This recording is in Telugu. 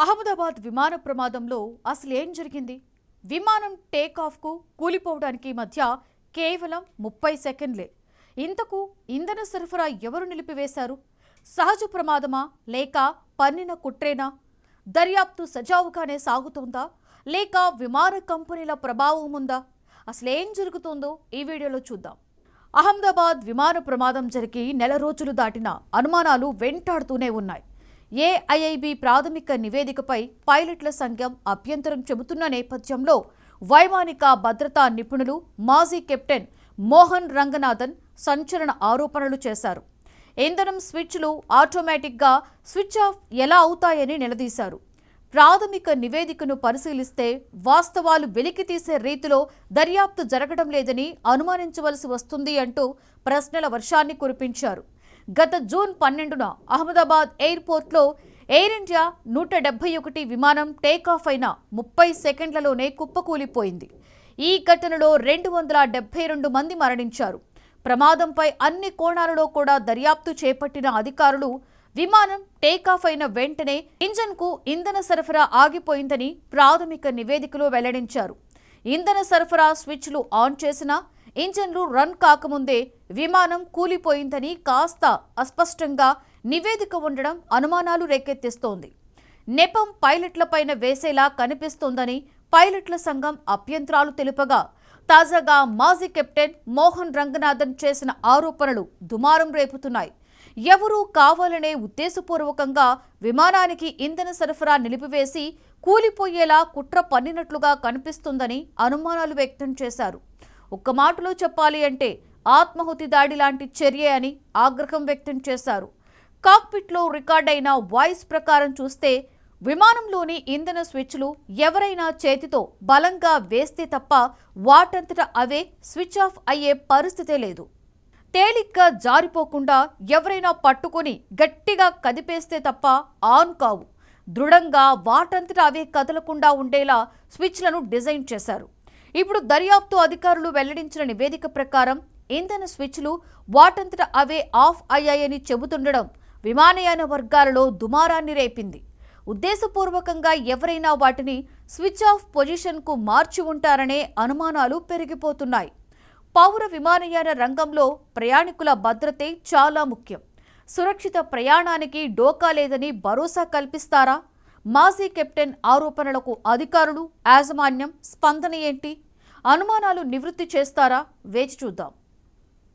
అహ్మదాబాద్ విమాన ప్రమాదంలో అసలు ఏం జరిగింది? విమానం టేకాఫ్కు కూలిపోవడానికి మధ్య కేవలం 30 సెకండ్లే. ఇంతకు ఇంధన సరఫరా ఎవరు నిలిపివేశారు? సహజ ప్రమాదమా లేక పన్నిన కుట్రేనా? దర్యాప్తు సజావుగానే సాగుతోందా లేక విమాన కంపెనీల ప్రభావం ఉందా? అసలేం జరుగుతుందో ఈ వీడియోలో చూద్దాం. అహ్మదాబాద్ విమాన ప్రమాదం జరిగి నెల రోజులు దాటినా అనుమానాలు వెంటాడుతూనే ఉన్నాయి. ఏఐఐబి ప్రాథమిక నివేదికపై పైలట్ల సంఘం అభ్యంతరం చెబుతున్న నేపథ్యంలో వైమానిక భద్రతా నిపుణులు మాజీ కెప్టెన్ మోహన్ రంగనాథన్ సంచలన ఆరోపణలు చేశారు. ఇంధనం స్విచ్లు ఆటోమేటిక్గా స్విచ్ ఆఫ్ ఎలా అవుతాయని నిలదీశారు. ప్రాథమిక నివేదికను పరిశీలిస్తే వాస్తవాలు వెలికితీసే రీతిలో దర్యాప్తు జరగడం లేదని అనుమానించవలసి వస్తుంది అంటూ ప్రశ్నల వర్షాన్ని కురిపించారు. గత జూన్ 12న అహ్మదాబాద్ ఎయిర్పోర్ట్లో ఎయిర్ ఇండియా 171 విమానం టేకాఫ్ అయిన 30 సెకండ్లలోనే కుప్పకూలిపోయింది. ఈ ఘటనలో 272 మంది మరణించారు. ప్రమాదంపై అన్ని కోణాలలో కూడా దర్యాప్తు చేపట్టిన అధికారులు విమానం టేకాఫ్ అయిన వెంటనే ఇంజన్కు ఇంధన సరఫరా ఆగిపోయిందని ప్రాథమిక నివేదికలో వెల్లడించారు. ఇంధన సరఫరా స్విచ్లు ఆన్ చేసినా ఇంజన్లు రన్ కాకముందే విమానం కూలిపోయిందని కాస్త అస్పష్టంగా నివేదిక ఉండడం అనుమానాలు రేకెత్తిస్తోంది. నెపం పైలట్లపైన వేసేలా కనిపిస్తోందని పైలట్ల సంఘం అభ్యంతరాలు తెలుపగా, తాజాగా మాజీ కెప్టెన్ మోహన్ రంగనాథన్ చేసిన ఆరోపణలు దుమారం రేపుతున్నాయి. ఎవరూ కావాలనే ఉద్దేశపూర్వకంగా విమానానికి ఇంధన సరఫరా నిలిపివేసి కూలిపోయేలా కుట్ర పన్నినట్లుగా కనిపిస్తుందని అనుమానాలు వ్యక్తం చేశారు. ఒక్క మాటలో చెప్పాలి అంటే ఆత్మాహుతి దాడి లాంటి చర్య అని ఆగ్రహం వ్యక్తం చేశారు. కాక్పిట్లో రికార్డైన వాయిస్ ప్రకారం చూస్తే విమానంలోని ఇంధన స్విచ్లు ఎవరైనా చేతితో బలంగా వేస్తే తప్ప వాటంతట అవే స్విచ్ ఆఫ్ అయ్యే పరిస్థితే లేదు. తేలిగ్గా జారిపోకుండా ఎవరైనా పట్టుకొని గట్టిగా కదిపేస్తే తప్ప ఆన్ కావు. దృఢంగా వాటంతట అవే కదలకుండా ఉండేలా స్విచ్లను డిజైన్ చేశారు. ఇప్పుడు దర్యాప్తు అధికారులు వెల్లడించిన నివేదిక ప్రకారం ఇంధన స్విచ్లు వాటంతట అవే ఆఫ్ అయ్యాయని చెబుతుండడం విమానయాన వర్గాలలో దుమారాన్ని రేపింది. ఉద్దేశపూర్వకంగా ఎవరైనా వాటిని స్విచ్ ఆఫ్ పొజిషన్కు మార్చి ఉంటారనే అనుమానాలు పెరిగిపోతున్నాయి. పౌర విమానయాన రంగంలో ప్రయాణికుల భద్రతే చాలా ముఖ్యం. సురక్షిత ప్రయాణానికి డోకా లేదని భరోసా కల్పిస్తారా? మాజీ కెప్టెన్ ఆరోపణలకు అధికారులు, యాజమాన్యం స్పందన ఏంటి? అనుమానాలు నివృత్తి చేస్తారా? వేచి చూద్దాం.